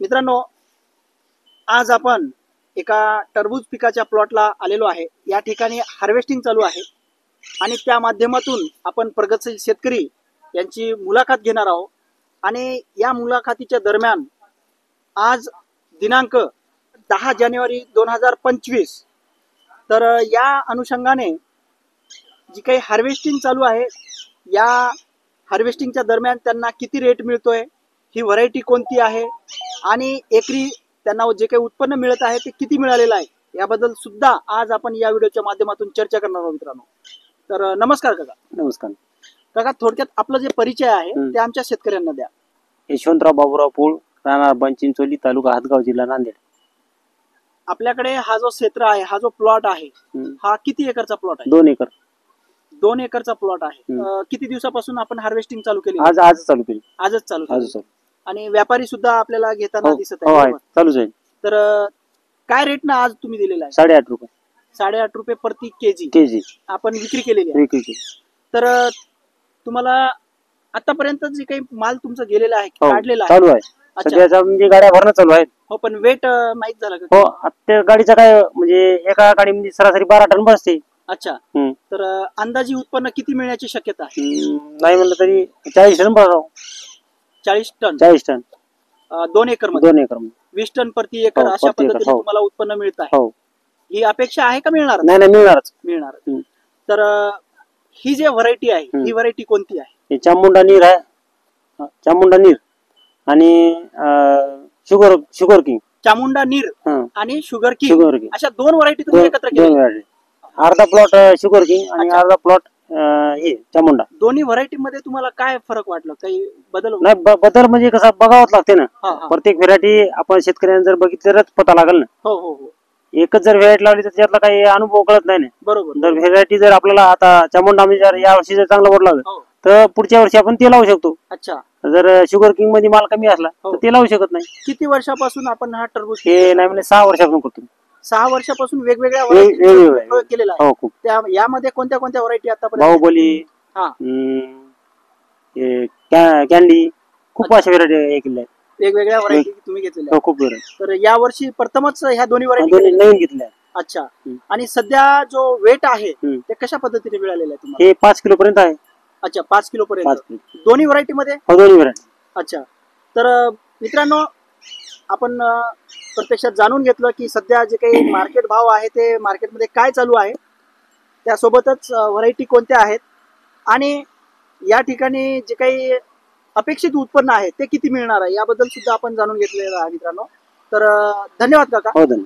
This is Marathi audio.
मित्रांनो, आज आपण एका टरबूज पिकाच्या प्लॉटला आलेलो आहे। या ठिकाणी हार्वेस्टिंग चालू आहे आणि त्या माध्यमातून आपण प्रगतशील शेतकरी यांची मुलाखत घेणार आहोत। आणि या मुलाखतीच्या दरम्यान आज दिनांक 10 जानेवारी 2025 तर या अनुषंगाने जी काही हार्वेस्टिंग चालू आहे, या हार्वेस्टिंगच्या दरम्यान त्यांना किती रेट मिळतोय, ही व्हरायटी कोणती आहे आणि एकरी त्यांना जे काही उत्पन्न मिळत आहे ते किती मिळालेलं आहे, याबद्दल सुद्धा आज आपण या व्हिडिओच्या माध्यमातून चर्चा करणार आहोत मित्रांनो। तर नमस्कार काका। नमस्कार काका, थोडक्यात आपलं जे परिचय आहे ते आमच्या शेतकऱ्यांना द्या। यशवंतराव बाबूराव पोळ, राहणार बनचिंचोली, तालुका हातगाव, जिल्हा नांदेड। आपल्याकडे हा जो क्षेत्र आहे, हा जो प्लॉट आहे, हा किती एकरचा प्लॉट आहे? 2 एकर। 2 एकरचा प्लॉट आहे। किती दिवसापासून आपण हार्वेस्टिंग चालू केली? आज चालू केली। आजच चालू केली। आणि व्यापारी सुद्धा आपल्याला घेताना दिसत आहे। चालूच आहे। तर काय रेट ना आज तुम्ही दिलेला आहे? 8.5 रुपये। 8.5 रुपये प्रति केजी आपण विक्री केलेली आहे। तर तुम्हाला आतापर्यंत जे काही माल तुमचा गेलेला आहे, काढलेला आहे, चालू आहे सध्याचा, म्हणजे गाड्या भरणं चालू आहे। हो, पण वेट माहित झालं का? हो, त्या गाडीचा काय म्हणजे एका गाडीमध्ये सरासरी 12 टन बसते। अच्छा, तर अंदाजी उत्पन्न किती मिळण्याची शक्यता आहे? नाही म्हणलं तरी 40 टन बघावं। 40 टन? 40 टन 2 एकर मध्ये? 2 एकर 20 टन प्रति एकर अशा पद्धतीने तुम्हाला उत्पन्न मिळत आहे। ही अपेक्षा आहे का मिळणार? नाही, मिळणार। तर ही जे व्हरायटी आहे, ही व्हरायटी कोणती आहे? चामुंडा नीर आहे, चामुंडा नीर आणि शुगर किंग। चामुंडा नीर आणि शुगर किंग अशा 2 व्हरायटी तुम्ही एकत्र केल्या? अर्धा प्लॉट शुगर किंग आणि अर्धा प्लॉट हे चामुंडा। दोन्ही व्हरायटी मध्ये तुम्हाला काय फरक वाटला? काही बदल? नाही, बदल म्हणजे कसं बघावंच लागते ना। प्रत्येक व्हेरायटी आपण शेतकऱ्यांना जर बघितलं तरच पता लागेल ना। हो हो हो। एकच जर व्हेरायटी लावली तर त्यातला काही अनुभव कळत नाही ना। बरोबर। जर व्हेरायटी जर आपल्याला आता चामुंडा म्हणजे जर या वर्षी जर चांगलं बोट लागलं तर पुढच्या वर्षी आपण ते लावू शकतो। अच्छा। जर शुगर किंग मध्ये माल कमी असला तर ते लावू शकत नाही। किती वर्षापासून आपण हा टरबूज? हे नाही म्हणजे 6 वर्षापासून करतो। 6 वर्षापासून वेगवेगळ्या व्हरायटी केलेला आहे। यामध्ये कोणत्या कोणत्या व्हरायटी आतापर्यंत? बाहुबली, कॅन्डी, खूप अशा व्हरायटी केल्या आहेत। वेगवेगळ्या व्हरायटी तुम्ही घेतलेल्या? खूप व्हरायटी। तर या वर्षी प्रथमच ह्या दोन्ही व्हरायटी नवीन घेतल्या। अच्छा। आणि सध्या जो वेट आहे ते कशा पद्धतीने मिळालेला आहे तुम्हाला? हे 5 किलो पर्यंत आहे। अच्छा, 5 किलो पर्यंत दोन्ही व्हरायटी मध्ये? दोन्ही व्हरायटी। अच्छा, तर मित्रांनो, आपण प्रत्यक्षात जाणून घेतलं की सध्या जे काही मार्केट भाव आहे ते मार्केटमध्ये काय चालू आहे, त्यासोबतच व्हरायटी कोणत्या आहेत आणि या ठिकाणी जे काही अपेक्षित उत्पन्न आहे ते किती मिळणार आहे याबद्दल सुद्धा आपण जाणून घेतलेलं आहे मित्रांनो। तर धन्यवाद काका। हो, धन्यवाद।